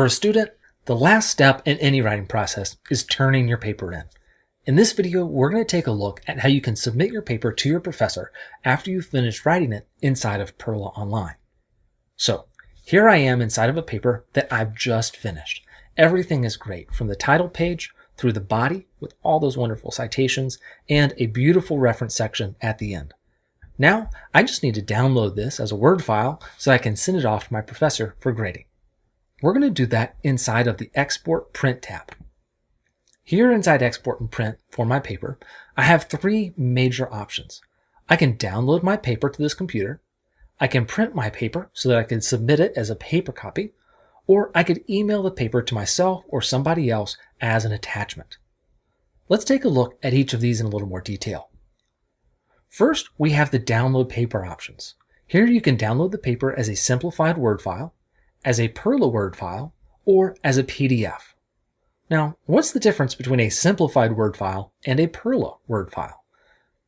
For a student, the last step in any writing process is turning your paper in. In this video, we're going to take a look at how you can submit your paper to your professor after you've finished writing it inside of PERRLA Online. So here I am inside of a paper that I've just finished. Everything is great, from the title page through the body with all those wonderful citations and a beautiful reference section at the end. Now, I just need to download this as a Word file so I can send it off to my professor for grading. We're going to do that inside of the Export Print tab. Here inside Export and Print for my paper, I have three major options. I can download my paper to this computer, I can print my paper so that I can submit it as a paper copy, or I could email the paper to myself or somebody else as an attachment. Let's take a look at each of these in a little more detail. First, we have the download paper options. Here you can download the paper as a simplified Word file, as a Perla Word file, or as a PDF. Now, what's the difference between a simplified Word file and a Perla Word file?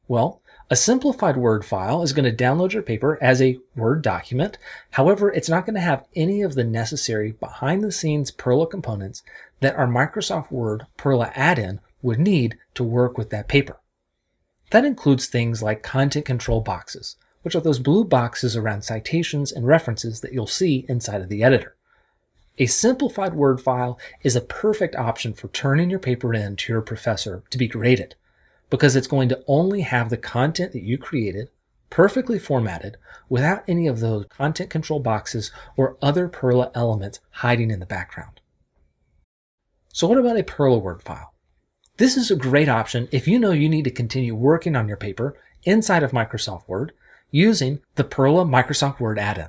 Well, a simplified Word file is going to download your paper as a Word document. However, it's not going to have any of the necessary behind-the-scenes Perla components that our Microsoft Word Perla add-in would need to work with that paper. That includes things like content control boxes, which are those blue boxes around citations and references that you'll see inside of the editor. A simplified Word file is a perfect option for turning your paper in to your professor to be graded, because it's going to only have the content that you created, perfectly formatted, without any of those content control boxes or other Perla elements hiding in the background. So what about a Perla Word file? This is a great option if you know you need to continue working on your paper inside of Microsoft Word using the Perla Microsoft Word add-in.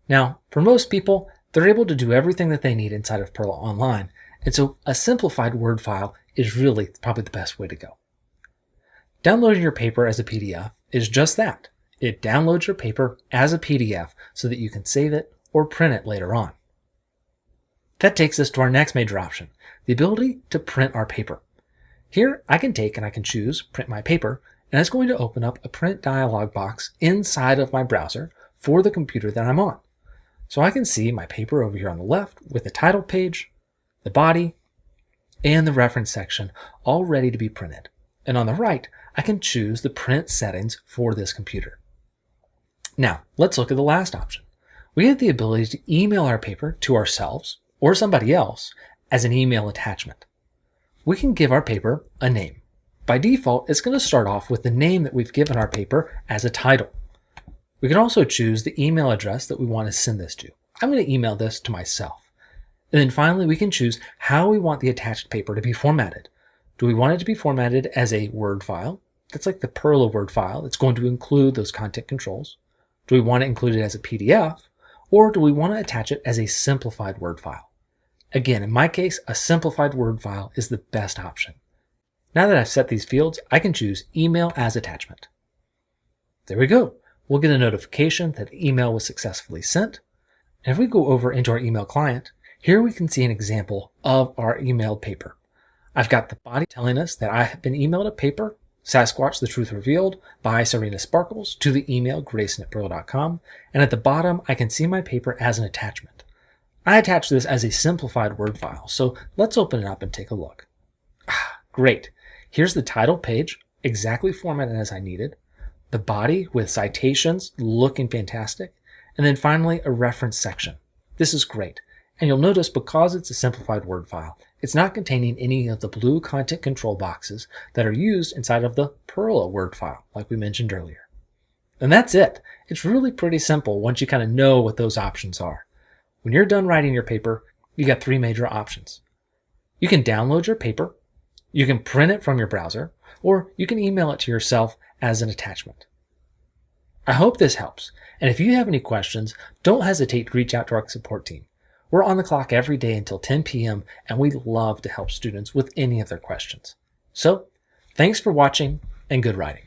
Now, for most people, they're able to do everything that they need inside of PERRLA Online, and so a simplified Word file is really probably the best way to go. Downloading your paper as a PDF is just that. It downloads your paper as a PDF so that you can save it or print it later on. That takes us to our next major option, the ability to print our paper. Here I can take and I can choose Print My Paper, and it's going to open up a print dialog box inside of my browser for the computer that I'm on. So I can see my paper over here on the left with the title page, the body, and the reference section all ready to be printed. And on the right, I can choose the print settings for this computer. Now, let's look at the last option. We have the ability to email our paper to ourselves or somebody else as an email attachment. We can give our paper a name. By default, it's going to start off with the name that we've given our paper as a title. We can also choose the email address that we want to send this to. I'm going to email this to myself. And then finally, we can choose how we want the attached paper to be formatted. Do we want it to be formatted as a Word file? That's like the Perla Word file. It's going to include those content controls. Do we want it included as a PDF? Or do we want to attach it as a simplified Word file? Again, in my case, a simplified Word file is the best option. Now that I've set these fields, I can choose Email as Attachment. There we go. We'll get a notification that the email was successfully sent. And if we go over into our email client, here we can see an example of our emailed paper. I've got the body telling us that I have been emailed a paper, Sasquatch the Truth Revealed by Serena Sparkles, to the email grayson@perla.com. And at the bottom, I can see my paper as an attachment. I attached this as a simplified Word file, so let's open it up and take a look. Great. Here's the title page, exactly formatted as I needed. The body with citations looking fantastic. And then finally, a reference section. This is great. And you'll notice because it's a simplified Word file, it's not containing any of the blue content control boxes that are used inside of the Perla Word file, like we mentioned earlier. And that's it. It's really pretty simple once you kind of know what those options are. When you're done writing your paper, you got three major options. You can download your paper, you can print it from your browser, or you can email it to yourself as an attachment. I hope this helps, and if you have any questions, don't hesitate to reach out to our support team. We're on the clock every day until 10 p.m., and we love to help students with any of their questions. So, thanks for watching, and good writing.